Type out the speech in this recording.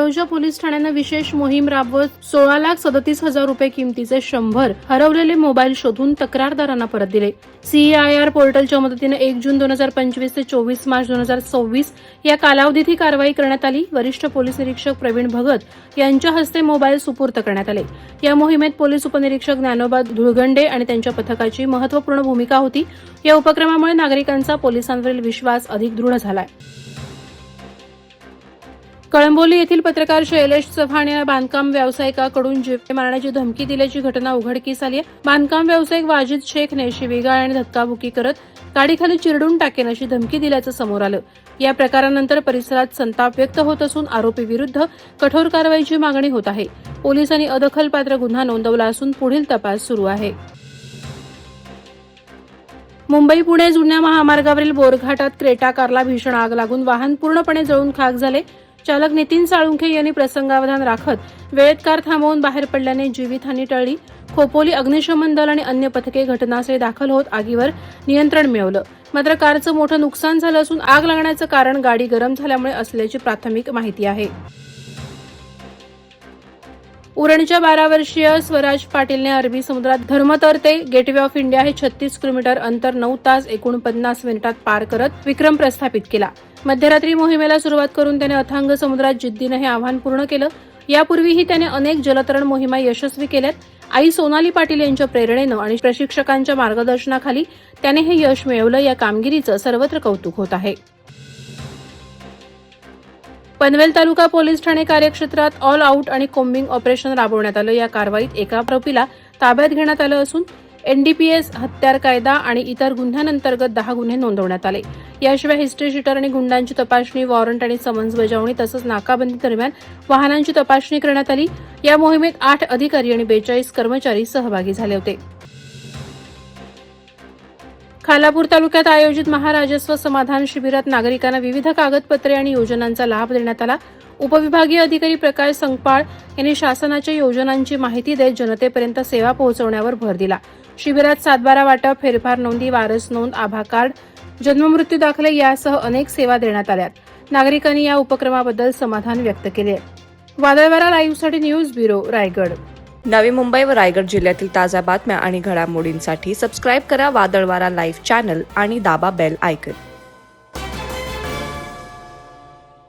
Taloja police ठाण्यानं विशेष मोहीम राबवत 16,37,000 रुपये किमतीचे 100 हरवलेले मोबाईल शोधून तक्रारदारांना परत दिले. CIR पोर्टलच्या मदतीने 1 जून 2025 ते 24 मार्च 2026 या कालावधीत ही कारवाई करण्यात आली. वरिष्ठ पोलीस निरीक्षक प्रवीण भगत यांच्या हस्ते मोबाईल सुपूर्द करण्यात आले. या मोहिमेत पोलीस उपनिरीक्षक ज्ञानोबा धुळगंडे आणि त्यांच्या पथकाची महत्त्वपूर्ण भूमिका होती. या उपक्रमामुळे नागरिकांचा पोलिसांवरील विश्वास अधिक दृढ झालाय. कळंबोली येथील पत्रकार शैलेश चव्हाण या बांधकाम व्यावसायिकाकडून जीवे मारण्याची धमकी दिल्याची घटना उघडकीस आली आहे. बांधकाम व्यावसायिक वाजिद शेखने शिवीगाळ आणि धक्काबुक्की करत गाडीखाली चिरडून टाकेन अशी धमकी दिल्याचं समोर आलं. या प्रकारानंतर परिसरात संताप व्यक्त होत असून आरोपी विरुद्ध कठोर कारवाईची मागणी होत आहे. पोलिसांनी अदखलपात्र गुन्हा नोंदवला असून पुढील तपास सुरू आहे. मुंबई पुणे जुन्या महामार्गावरील बोरघाटात क्रेटा कारला भीषण आग लागून वाहन पूर्णपणे जळून खाक झाले. चालक नितीन साळुंखे यांनी प्रसंगावधान राखत वेळेत कार थांबवून बाहेर पडल्याने जीवितहानी टळली. खोपोली अग्निशमन दल आणि अन्य पथके घटनास्थळी दाखल होत आगीवर नियंत्रण मिळवलं. मात्र कारचं मोठं नुकसान झालं असून आग लागण्याचं कारण गाडी गरम झाल्यामुळे असल्याची प्राथमिक माहिती आहे. उरणच्या 12 वर्षीय स्वराज पाटीलने अरबी समुद्रात धर्मतर ते गेटवे ऑफ इंडिया हे 36 किलोमीटर अंतर 9 तास 49 मिनिटात पार करत विक्रम प्रस्थापित केला. मध्यरात्री मोहिमेला सुरुवात करून त्याने अथांग समुद्रात जिद्दीनं हे आव्हान पूर्ण केलं. यापूर्वीही त्याने अनेक जलतरण मोहिमा यशस्वी केल्यात. आई सोनाली पाटील यांच्या प्रेरणेनं आणि प्रशिक्षकांच्या मार्गदर्शनाखाली त्याने हे यश मिळवलं. या कामगिरीचं सर्वत्र कौतुक होत आहे. पनवेल तालुका पोलीस ठाणे कार्यक्षेत्रात ऑल आउट आणि कोम्बिंग ऑपरेशन राबवण्यात आलं. या कारवाईत एका आरोपीला ताब्यात घेण्यात आलं असून NDPS, हत्यार कायदा आणि इतर गुन्ह्यांअंतर्गत 10 गुन्हे नोंदवण्यात आले. याशिवाय हिस्ट्री शीटर आणि गुंडांची तपासणी, वॉरंट आणि समन्स बजावणी तसंच नाकाबंदी दरम्यान वाहनांची तपासणी करण्यात आली. या मोहिमेत 8 अधिकारी आणि 42 कर्मचारी सहभागी झाले होते. खालापूर तालुक्यात आयोजित महाराजस्व समाधान शिबिरात नागरिकांना विविध कागदपत्रे आणि योजनांचा लाभ देण्यात आला. उपविभागीय अधिकारी प्रकाश संगपाळ यांनी शासनाच्या योजनांची माहिती देत जनतेपर्यंत सेवा पोहोचवण्यावर भर दिला. शिबिरात 7/12 वाटप, फेरफार नोंदी, वारस नोंद, आभा कार्ड, जन्ममृत्यू दाखले यासह अनेक सेवा देण्यात आल्या. नागरिकांनी या उपक्रमाबद्दल समाधान व्यक्त केले. वादळवारा लाईव्हसाठी न्यूज ब्युरो, रायगड. नवी मुंबई व रायगड जिल्ह्यातील ताज्या बातम्या आणि घडामोडींसाठी सबस्क्राईब करा वादळवारा लाईव्ह चॅनल आणि दाबा बेल आयकॉन.